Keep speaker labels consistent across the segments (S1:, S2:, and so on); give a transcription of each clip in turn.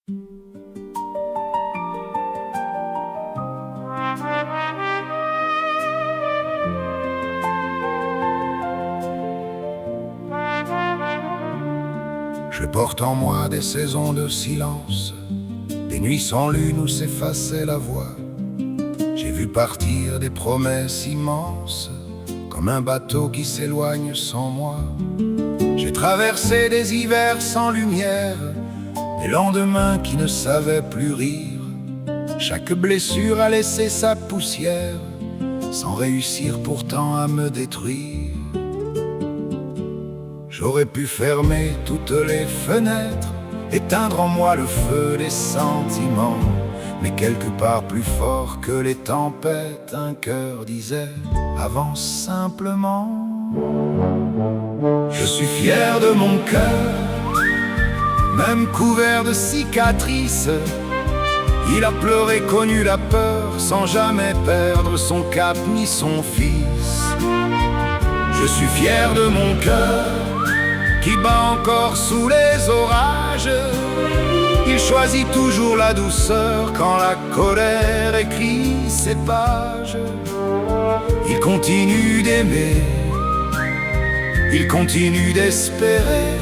S1: Je porte en moi des saisons de silence, des nuits sans lune où s'effaçait la voix. J'ai vu partir des promesses immenses, comme un bateau qui s'éloigne sans moi. J'ai traversé des hivers sans lumière, des lendemains qui ne savaient plus rire. Chaque blessure a laissé sa poussière, sans réussir pourtant à me détruire. J'aurais pu fermer toutes les fenêtres, éteindre en moi le feu des sentiments, mais quelque part plus fort que les tempêtes, un cœur disait « avance simplement ». Je suis fier de mon cœur, même couvert de cicatrices. Il a pleuré, connu la peur, sans jamais perdre son cap ni son fils. Je suis fier de mon cœur, qui bat encore sous les orages. Il choisit toujours la douceur quand la colère écrit ses pages. Il continue d'aimer, il continue d'espérer,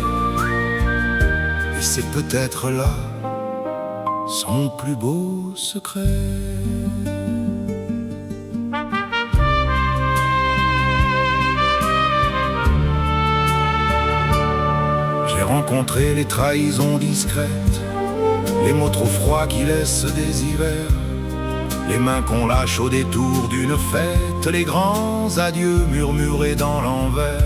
S1: et c'est peut-être là son plus beau secret. J'ai rencontré les trahisons discrètes, les mots trop froids qui laissent des hivers, les mains qu'on lâche au détour d'une fête, les grands adieux murmurés dans l'envers.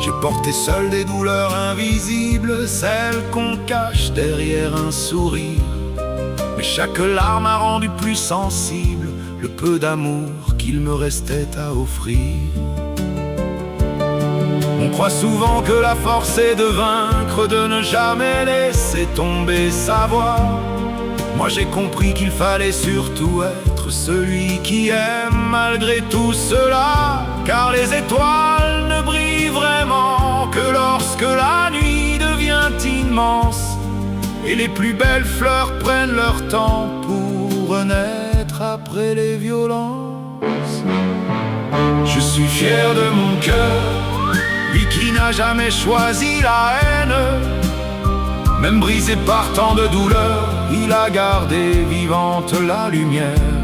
S1: J'ai porté seul des douleurs invisibles, celles qu'on cache derrière un sourire. Mais chaque larme a rendu plus sensible le peu d'amour qu'il me restait à offrir. On croit souvent que la force est de vaincre, de ne jamais laisser tomber sa voix. Moi j'ai compris qu'il fallait surtout être celui qui aime malgré tout cela. Car les étoiles ne brillent vraiment que lorsque la nuit devient immense, et les plus belles fleurs prennent leur temps pour renaître après les violences. Je suis fier de mon cœur, lui qui n'a jamais choisi la haine. Même brisé par tant de douleurs, il a gardé vivante la lumière.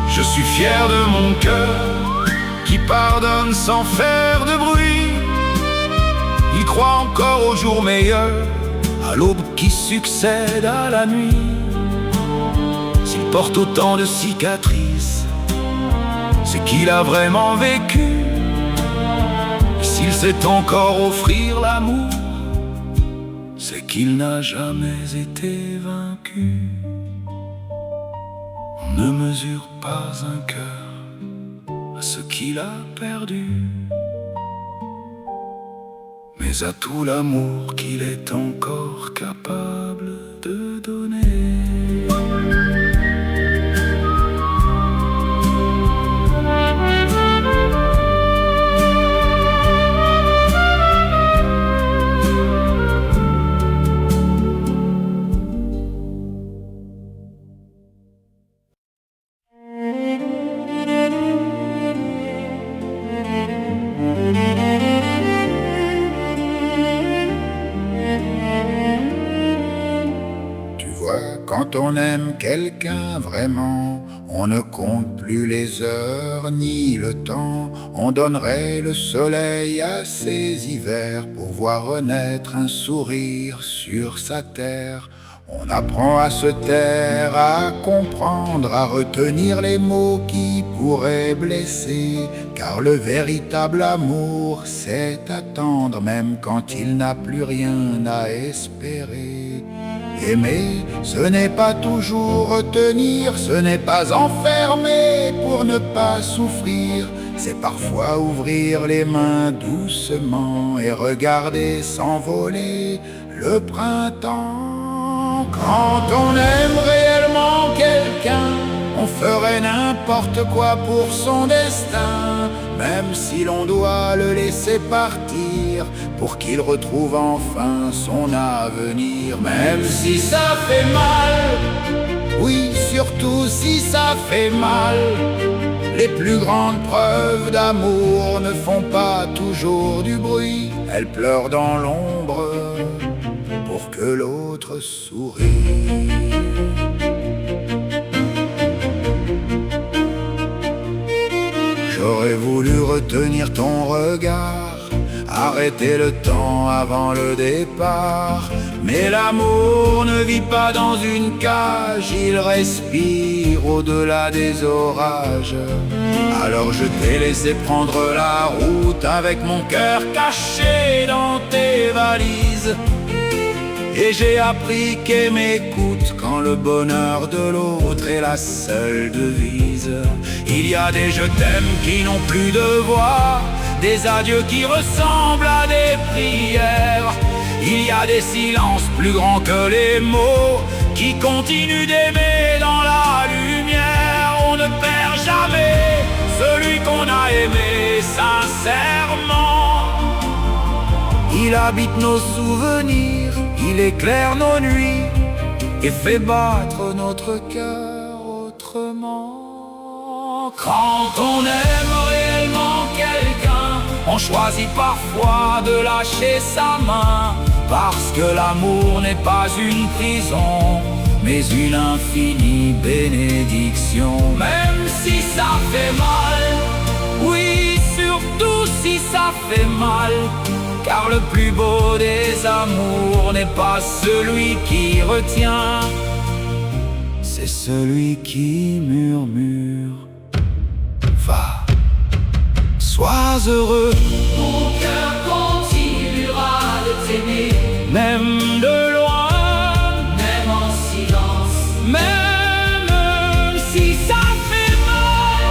S1: Je suis fier de mon cœur, qui pardonne sans faire de bruit. Il croit encore au jour meilleur, à l'aube qui succède à la nuit. S'il porte autant de cicatrices, c'est qu'il a vraiment vécu. S'il sait encore offrir l'amour, c'est qu'il n'a jamais été vaincu. On ne mesure pas un cœur à ce qu'il a perdu, mais à tout l'amour qu'il est encore capable de donner. Quand on aime quelqu'un vraiment, on ne compte plus les heures ni le temps. On donnerait le soleil à ses hivers pour voir renaître un sourire sur sa terre. On apprend à se taire, à comprendre, à retenir les mots qui pourraient blesser. Car le véritable amour, c'est attendre même quand il n'a plus rien à espérer. Aimer, ce n'est pas toujours retenir, ce n'est pas enfermer pour ne pas souffrir. C'est parfois ouvrir les mains doucement et regarder s'envoler le printemps. Quand on aime réellement quelqu'un, on ferait n'importe quoi pour son destin, même si l'on doit le laisser partir, pour qu'il retrouve enfin son avenir. Même si ça fait mal, oui, surtout si ça fait mal. Les plus grandes preuves d'amour ne font pas toujours du bruit. Elles pleurent dans l'ombre pour que l'autre sourie. J'aurais voulu retenir ton regard, arrêter le temps avant le départ. Mais l'amour ne vit pas dans une cage, il respire au-delà des orages. Alors je t'ai laissé prendre la route avec mon cœur caché dans tes valises. Et j'ai appris qu'aimer coûte quand le bonheur de l'autre est la seule devise. Il y a des je t'aime qui n'ont plus de voix, des adieux qui ressemblent à des prières. Il y a des silences plus grands que les mots qui continuent d'aimer dans la lumière. On ne perd jamais celui qu'on a aimé sincèrement. Il habite nos souvenirs, il éclaire nos nuits et fait battre notre cœur autrement. Quand on aime réellement quelqu'un, on choisit parfois de lâcher sa main, parce que l'amour n'est pas une prison, mais une infinie bénédiction. Même si ça fait mal, oui, surtout si ça fait mal, car le plus beau des amours n'est pas celui qui retient, c'est celui qui murmure. Va, sois heureux,
S2: mon cœur continuera de t'aimer,
S1: même de loin,
S2: même en silence,
S1: même si ça fait mal.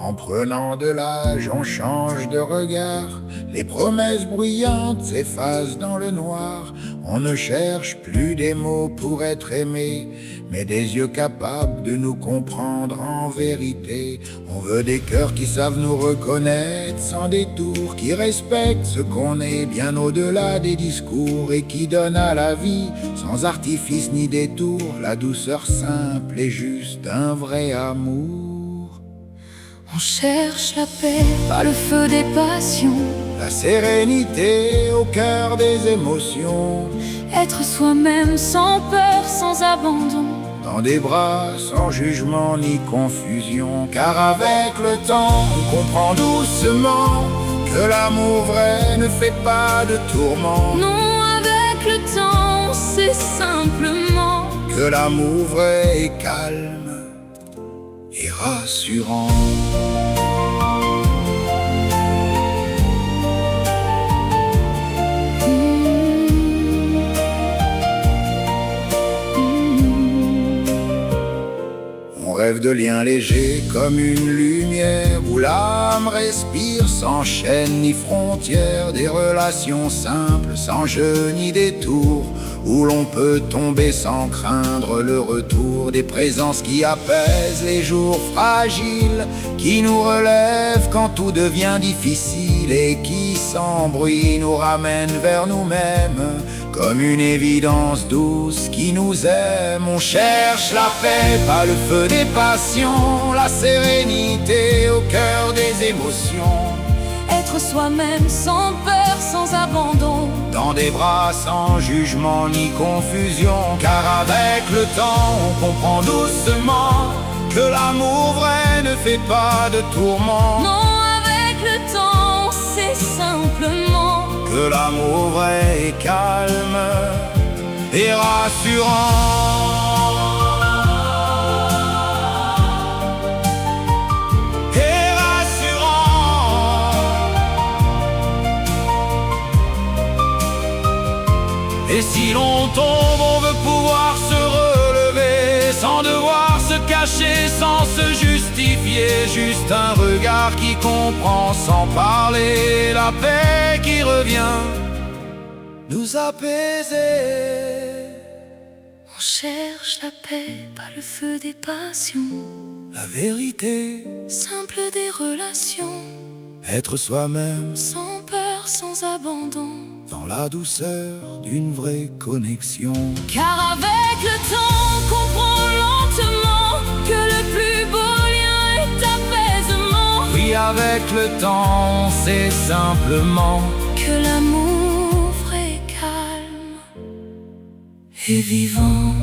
S1: En prenant de l'âge, on change de regard. Les promesses bruyantes s'effacent dans le noir. On ne cherche plus des mots pour être aimé, mais des yeux capables de nous comprendre en vérité. On veut des cœurs qui savent nous reconnaître sans détour, qui respectent ce qu'on est bien au-delà des discours, et qui donnent à la vie, sans artifice ni détour, la douceur simple et juste d'un vrai amour.
S2: On cherche la paix, pas le feu des passions,
S1: La sérénité au cœur des émotions,
S2: être soi-même sans peur, sans abandon,
S1: dans des bras sans jugement ni confusion. Car avec le temps, on comprend doucement que l'amour vrai ne fait pas de tourments.
S2: non, avec le temps, c'est simplement
S1: Que l'amour vrai est calme et rassurant. On rêve de liens légers comme une lumière, où l'âme respire sans chaîne ni frontières, des relations simples sans jeu ni détour, où l'on peut tomber sans craindre le retour, des présences qui apaisent les jours fragiles, qui nous relèvent quand tout devient difficile, et qui sans bruit nous ramènent vers nous-mêmes, comme une évidence douce qui nous aime. On cherche la paix, pas le feu des passions, la sérénité au cœur des émotions,
S2: être soi-même sans peur, sans abandon,
S1: dans des bras sans jugement ni confusion. Car avec le temps, on comprend doucement que l'amour vrai ne fait pas de tourments.
S2: non, avec le temps, c'est simplement
S1: Que l'amour vrai est calme et rassurant. Et rassurant. Et si l'on tombe, on veut pouvoir se relever, sans devoir se cacher, sans se justifier. Juste un regard qui comprend sans parler, la paix qui revient nous apaiser.
S2: On cherche la paix, pas le feu des passions,
S1: La vérité,
S2: simple des relations,
S1: être soi-même
S2: sans peur, sans abandon.
S1: dans la douceur d'une vraie connexion.
S2: Car avec le temps, on comprend lentement que le plus beau lien est apaisement.
S1: Oui, avec le temps, on sait simplement
S2: Que l'amour vrai, calme et vivant.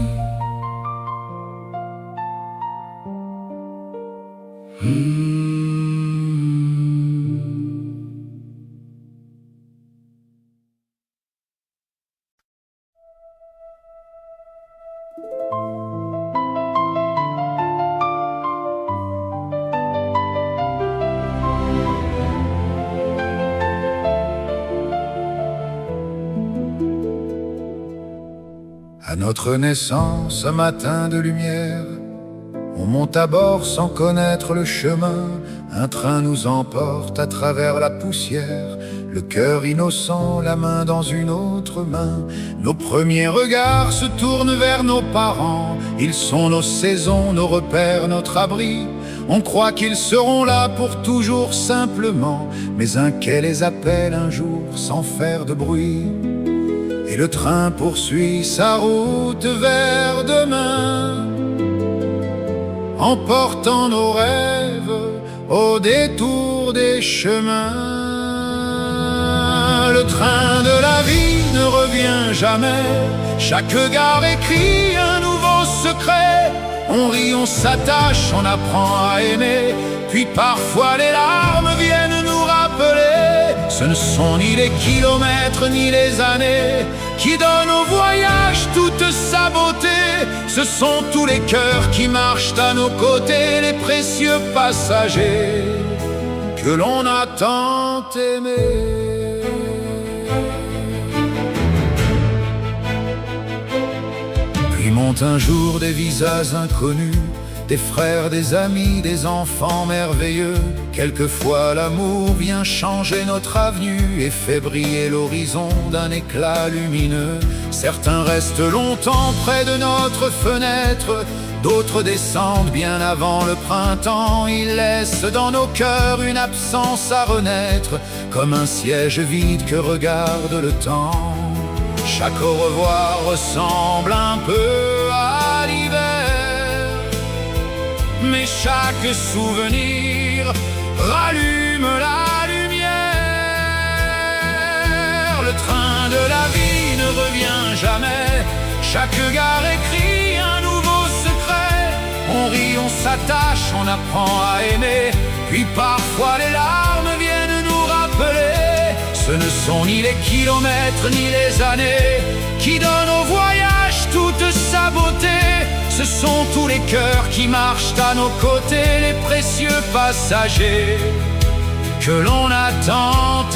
S1: À notre naissance, un matin de lumière, on monte à bord sans connaître le chemin. Un train nous emporte à travers la poussière, le cœur innocent, la main dans une autre main. Nos premiers regards se tournent vers nos parents. Ils sont nos saisons, nos repères, notre abri. On croit qu'ils seront là pour toujours simplement, mais un quai les appelle un jour sans faire de bruit. Et le train poursuit sa route vers demain, emportant nos rêves au détour des chemins. Le train de la vie ne revient jamais, chaque gare écrit un nouveau secret. On rit, on s'attache, on apprend à aimer, puis parfois les larmes viennent nous rappeler. Ce ne sont ni les kilomètres ni les années qui donnent au voyage toute sa beauté. Ce sont tous les cœurs qui marchent à nos côtés, les précieux passagers que l'on a tant aimés. Puis montent un jour des visages inconnus, des frères, des amis, des enfants merveilleux. Quelquefois l'amour vient changer notre avenue et fait briller l'horizon d'un éclat lumineux. Certains restent longtemps près de notre fenêtre, d'autres descendent bien avant le printemps. Ils laissent dans nos cœurs une absence à renaître, comme un siège vide que regarde le temps. Chaque au revoir ressemble un peu à l'hiver, mais chaque souvenir rallume la lumière. Le train de la vie ne revient jamais, chaque gare écrit un nouveau secret. On rit, on s'attache, on apprend à aimer, puis parfois les larmes viennent nous rappeler. Ce ne sont ni les kilomètres ni les années qui donnent au voyage toute sa beauté. Ce sont tous les cœurs qui marchent à nos côtés, les précieux passagers que l'on a tant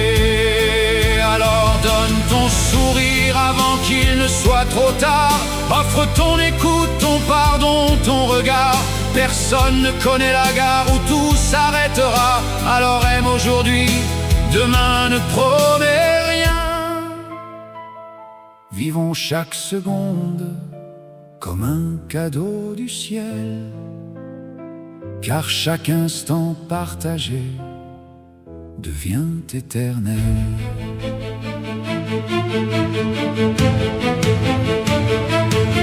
S1: aimés. Alors donne ton sourire avant qu'il ne soit trop tard. Offre ton écoute, ton pardon, ton regard. Personne ne connaît la gare où tout s'arrêtera. Alors aime aujourd'hui, demain ne promet rien. Vivons chaque seconde comme un cadeau du ciel, car chaque instant partagé devient éternel.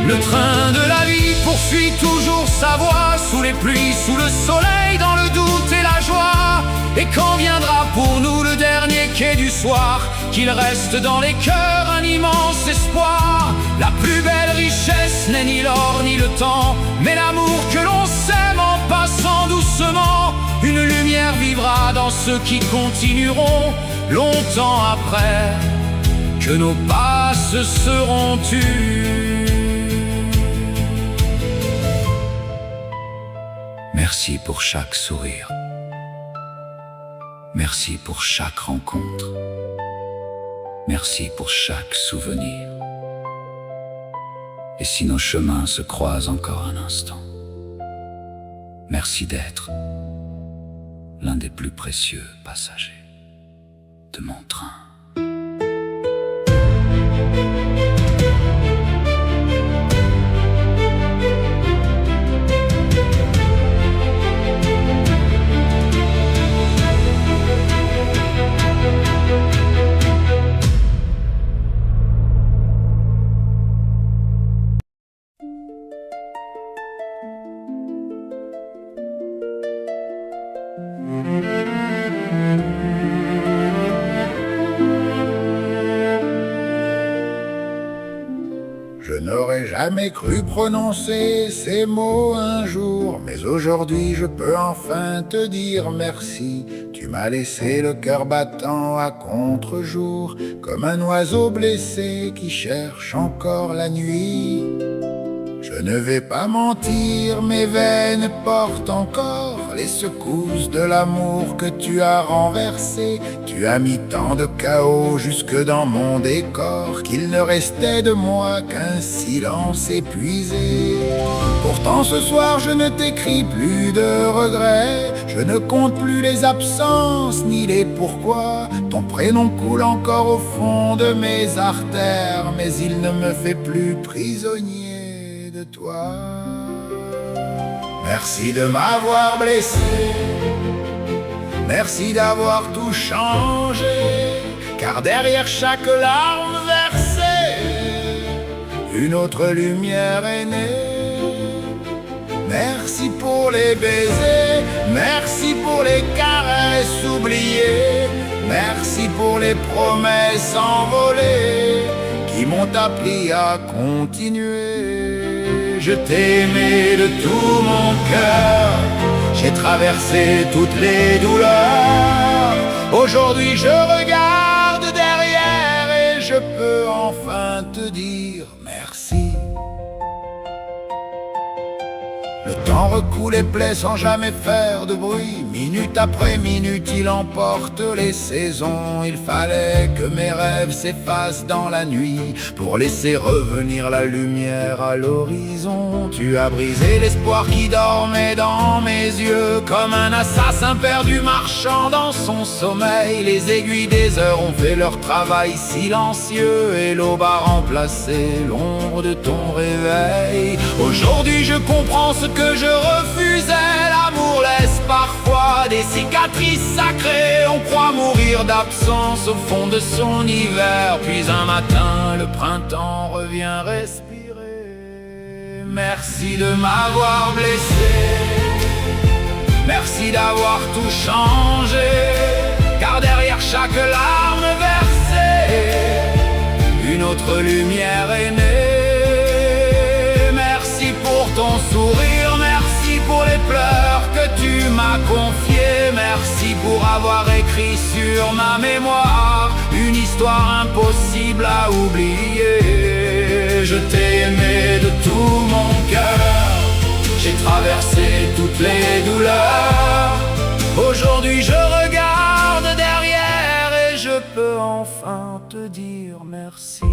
S1: Le train de la vie poursuit toujours sa voie, sous les pluies, sous le soleil, dans le doute et la joie. Et quand viendra pour nous le dernier quai du soir, qu'il reste dans les cœurs un immense espoir. La plus belle richesse n'est ni l'or ni le temps, mais l'amour que l'on sème en passant doucement. Une lumière vivra dans ceux qui continueront longtemps après que nos pas se seront tus. Merci pour chaque sourire. Merci pour chaque rencontre. Merci pour chaque souvenir. Et si nos chemins se croisent encore un instant, merci d'être l'un des plus précieux passagers de mon train.
S3: Je n'aurais jamais cru prononcer ces mots un jour, mais aujourd'hui je peux enfin te dire merci. Tu m'as laissé le cœur battant à contre-jour, comme un oiseau blessé qui cherche encore la nuit. Je ne vais pas mentir, mes veines portent encore les secousses de l'amour que tu as renversé. Tu as mis tant de chaos jusque dans mon décor qu'il ne restait de moi qu'un silence épuisé. Pourtant ce soir je ne t'écris plus de regrets, je ne compte plus les absences ni les pourquoi. Ton prénom coule encore au fond de mes artères, mais il ne me fait plus prisonnier de toi. Merci de m'avoir blessé, merci d'avoir tout changé, car derrière chaque larme versée, une autre lumière est née. Merci pour les baisers, merci pour les caresses oubliées, merci pour les promesses envolées qui m'ont appris à continuer. Je t'aimais de tout mon cœur, j'ai traversé toutes les douleurs. Aujourd'hui je regarde derrière et je peux enfin te dire merci. Le temps recoule les plaies sans jamais faire de bruit. Minute après minute, il emporte les saisons. Il fallait que mes rêves s'effacent dans la nuit pour laisser revenir la lumière à l'horizon. Tu as brisé l'espoir qui dormait dans mes yeux, comme un assassin perdu marchant dans son sommeil. Les aiguilles des heures ont fait leur travail silencieux et l'aube a remplacé l'ombre de ton réveil. Aujourd'hui je comprends ce que je refusais. L'amour laisse parfois des cicatrices sacrées. On croit mourir d'absence au fond de son hiver, puis un matin le printemps revient respirer. Merci de m'avoir blessé, merci d'avoir tout changé, car derrière chaque larme versée, une autre lumière est née. Merci pour ton sourire, merci pour les pleurs que tu m'as confiés, merci pour avoir écrit sur ma mémoire une histoire impossible à oublier. Je t'ai aimé de tout mon cœur, j'ai traversé toutes les douleurs. Aujourd'hui je regarde derrière et je peux enfin te dire merci.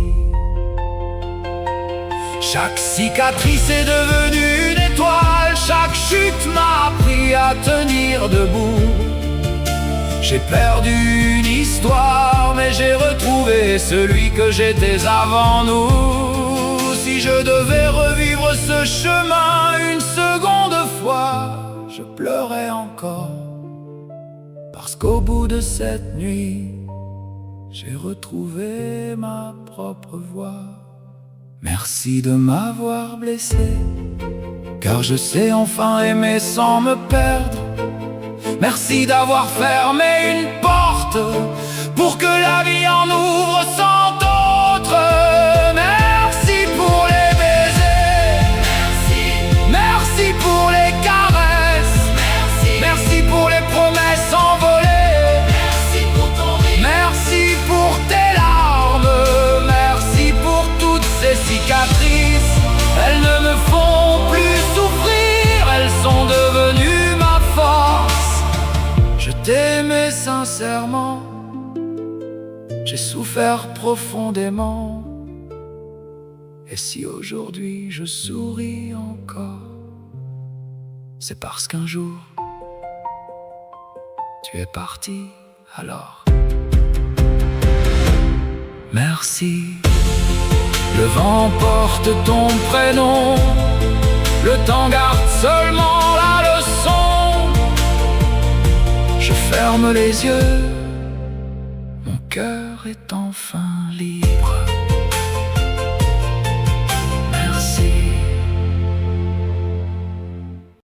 S3: Chaque cicatrice est devenue une étoile, chaque chute m'a appris à tenir debout. J'ai perdu une histoire, mais j'ai retrouvé celui que j'étais avant nous. Si je devais revivre ce chemin une seconde fois, je pleurais encore, parce qu'au bout de cette nuit, j'ai retrouvé ma propre voix. Merci de m'avoir blessé, car je sais enfin aimer sans me perdre. Merci d'avoir fermé une porte pour que la vie en ouvre sans autre. Merci pour les baisers, merci pour les caresses, merci pour les promesses envolées, merci pour tes larmes, merci pour toutes ces cicatrices. Elles ne me font plus souffrir, elles sont devenues ma force. Je t'aimais sincèrement, j'ai souffert souffert profondément. Et si aujourd'hui je souris encore, c'est parce qu'un jour tu es parti, alors merci. Le vent porte ton prénom, le temps garde seulement la leçon. Je ferme les yeux, mon cœur est enfin libre.